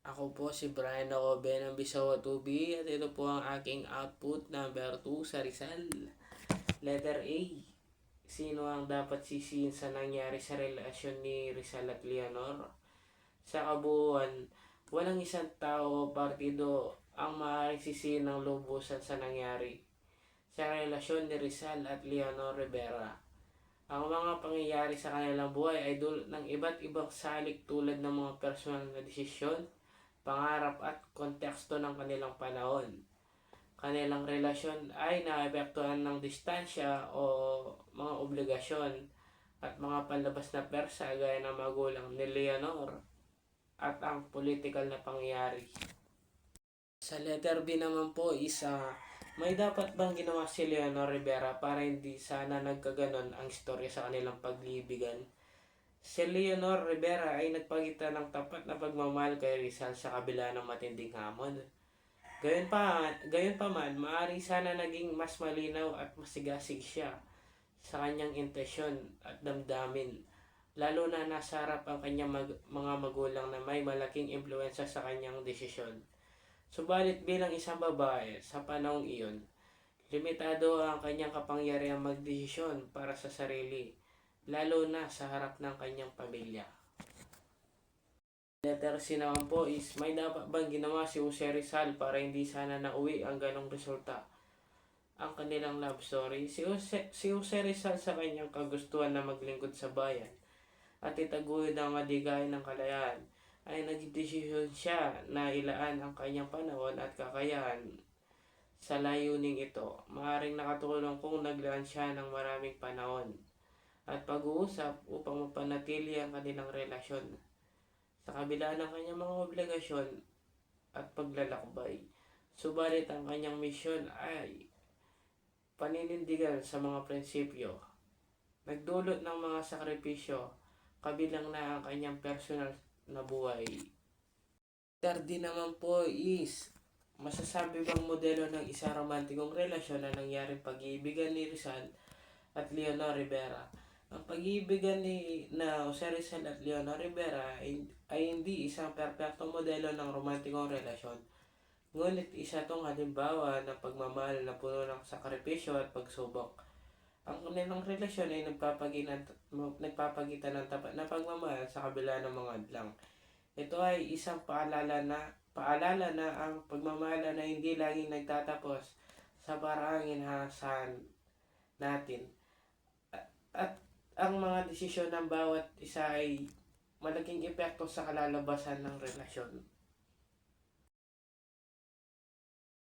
Ako po si Brian Obe ng Bisawa 2B at ito po ang aking output number 2 sa Rizal. Letter A. Sino ang dapat sisihin sa nangyari sa relasyon ni Rizal at Leonor? Sa kabuuan, walang isang tao o partido ang maaaring sisihin ng lubusan sa nangyari sa relasyon ni Rizal at Leonor Rivera. Ang mga pangyayari sa kanilang buhay ay dulot ng iba't ibang salik tulad ng mga personal na desisyon, pangarap at konteksto ng kanilang panahon. Kanilang relasyon ay naapektuhan ng distansya o mga obligasyon at mga panlabas na persa gaya ng magulang ni Leonor at ang political na pangyayari. Sa letter B naman po isa, may dapat bang ginawa si Leonor Rivera para hindi sana nagkaganon ang istorya sa kanilang paglibigan? Si Leonor Rivera ay nagpakita ng tapat na pagmamahal kay Rizal sa kabila ng matinding hamon. Gayon pa man, maaari sana naging mas malinaw at masigasig siya sa kanyang intensyon at damdamin, lalo na nasa harap ang kanyang mga magulang na may malaking impluensya sa kanyang desisyon. Subalit bilang isang babae sa panahong iyon, limitado ang kanyang kapangyarihang magdesisyon para sa sarili, lalo na sa harap ng kanyang pamilya. Letter C naman po is, may dapat bang ginawa si Jose Rizal para hindi sana nauwi ang ganong resulta ang kanilang love story? Si Jose Rizal sa kanyang kagustuhan na maglingkod sa bayan at itaguyod ang madigayan ng kalayaan ay nagdesisyon siya na ilaan ang kanyang panahon at kakayahan sa layuning ito. Maaring nakatulong kung naglaan siya ng maraming panahon at pag-uusap upang mapanatili ang kanilang relasyon sa kabila ng kanyang mga obligasyon at paglalakbay. Subalit ang kanyang misyon ay paninindigan sa mga prinsipyo, nagdulot ng mga sakripisyo, kabilang na ang kanyang personal na buhay. Third naman po is, masasabi bang modelo ng isang romantikong relasyon na nangyaring pag-iibigan ni Rizal at Leonor Rivera? Ang pag-iibigan na Jose Rizal at Leonor Rivera ay hindi isang perpektong modelo ng romantikong relasyon. Ngunit isa itong halimbawa ng pagmamahal na puno ng sakripisyo at pagsubok. Ang kanilang relasyon ay nagpapagitan ng tapat na pagmamahal sa kabila ng mga hadlang. Ito ay isang paalala na ang pagmamahal na hindi laging nagtatapos sa paraang inaasahan natin. At ang mga desisyon ng bawat isa ay malaking epekto sa kalalabasan ng relasyon.